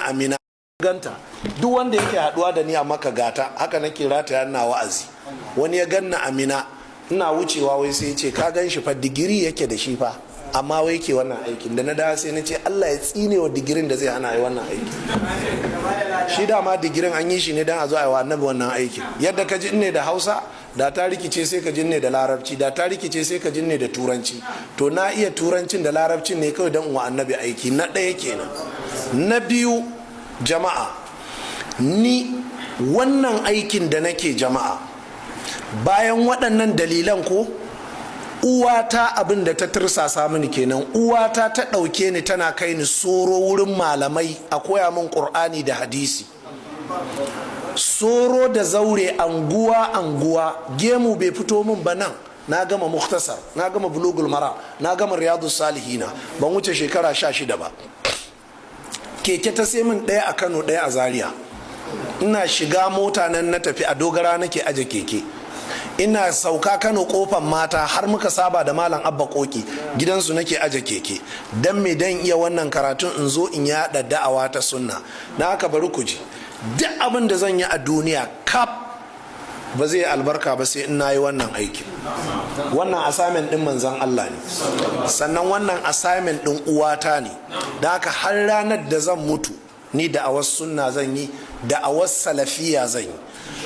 amina ganta duk wanda yake haduwa da ni a maka gata haka nake rataya ina wa'azi. Wani ya ganna amina ina wucewa wai sai ya ce ka gan shi fa digiri yake da shi fa amma wai ke wannan aikin da na dawo sai na ce Allah ya tsine wa digirin da zai hana yi wannan aikin. Shi dama digirin an yi shi ne dan a zo a yi wa annabi wannan aikin. Yadda ka ji ne da Hausa da ta rikice sai ka ji ne da Larabci da ta rikice sai ka ji ne da Turanci. To na iya Turancin da Larabcin ne kawai dan wa annabi aiki. Na ɗaya kenan. Na biyu jama'a ni wannan aikin da nake jama'a bayan waɗannan dalilan ko uwata abin da ta tirsasa mini kenan. Uwata ta ɗauke ni tana kai ni soro wurin malamai a koya min ƙur'ani da hadisi. Soro da zaure anguwa gemu bai fito min ba nan na gama muktasar na gama bulugul mara na gama riyadu salihina ban wuce shekara 16 ba. Keke ta sai min ɗaya a Kano ɗaya a Zaria. Ina shiga mota nan na tafi a Dogara nake aje keke. Ina sauka Kano kofan mata har muka saba da malam Abba Koki gidansu nake aje keke dan me dan iya wannan karatun in zo in yada da'awa ta sunna. Na haka bari ku ji duk abin da zan yi a duniya kap ba zai albarka ba sai in nayi wannan aiki. Wannan assignment din manzon Allah ne sannan wannan assignment din uwata ne. Da haka har ranar da zan mutu ni da'awar sunna zan yi da'awar salafiya zan yi.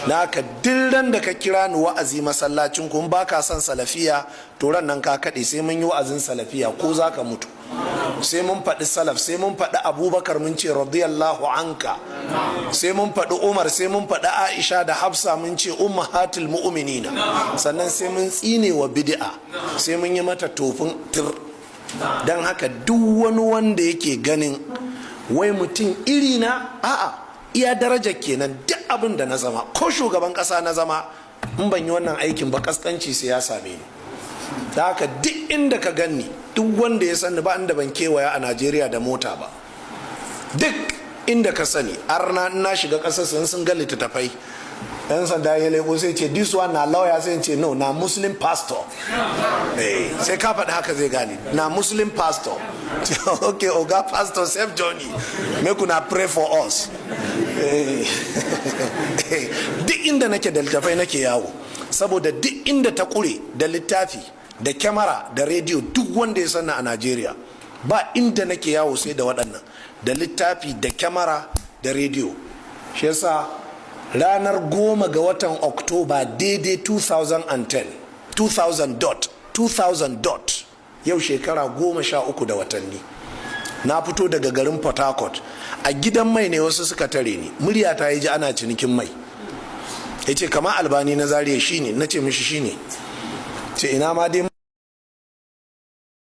Na haka ran da ka kira ni wa'azi masallacin kun ba ka son salafiya to ran nan ka kaɗe sai mun yi wa'azin salafiya ko za ka mutu. Sai mun faɗi salaf sai mun faɗi abubakar mun ce radiyallahu anka sai mun faɗi umar sai mun faɗi aisha da hafsa mun ce ummahatul mu'minina sannan sai mun tsine wa bid'a sai mun yi mata tofin tir. Dan haka duk wani wanda yake ganin wai mutum iri na a'a iya daraja kenan duk abin da na zama ko shugaban kasa na zama in ban yi wannan aikin ba kaskanci sai ya same ni. Da haka duk inda ka ganni duk wanda ya sani ba inda ban kewaya a Najeriya da mota ba. Duk inda ka sani arna na shiga kasar sun ga littattafai yan sanda ya leko sai ce this one na lawyer sai ce no na Muslim pastor. Sai ka faɗi haka zai gane na Muslim pastor. Okay oga pastor save journey make una pray for us. Duk inda nake da littafai nake yawo saboda duk inda ta kure da littafi da kyamara da rediyo duk wanda ya sanna a Najeriya ba inda nake yawo sai da waɗannan da littafi da kyamara da rediyo. Shi yasa ranar 10 ga watan Oktoba daidai 2000 dot yau shekara 13 da watanni na fito daga garin Port Harcourt a gidan mai ne wasu suka tare ni murya ta yi ji ana cinikin mai ya ce kama Albani na Zaria shine na ce mishi shine ce ina ma dai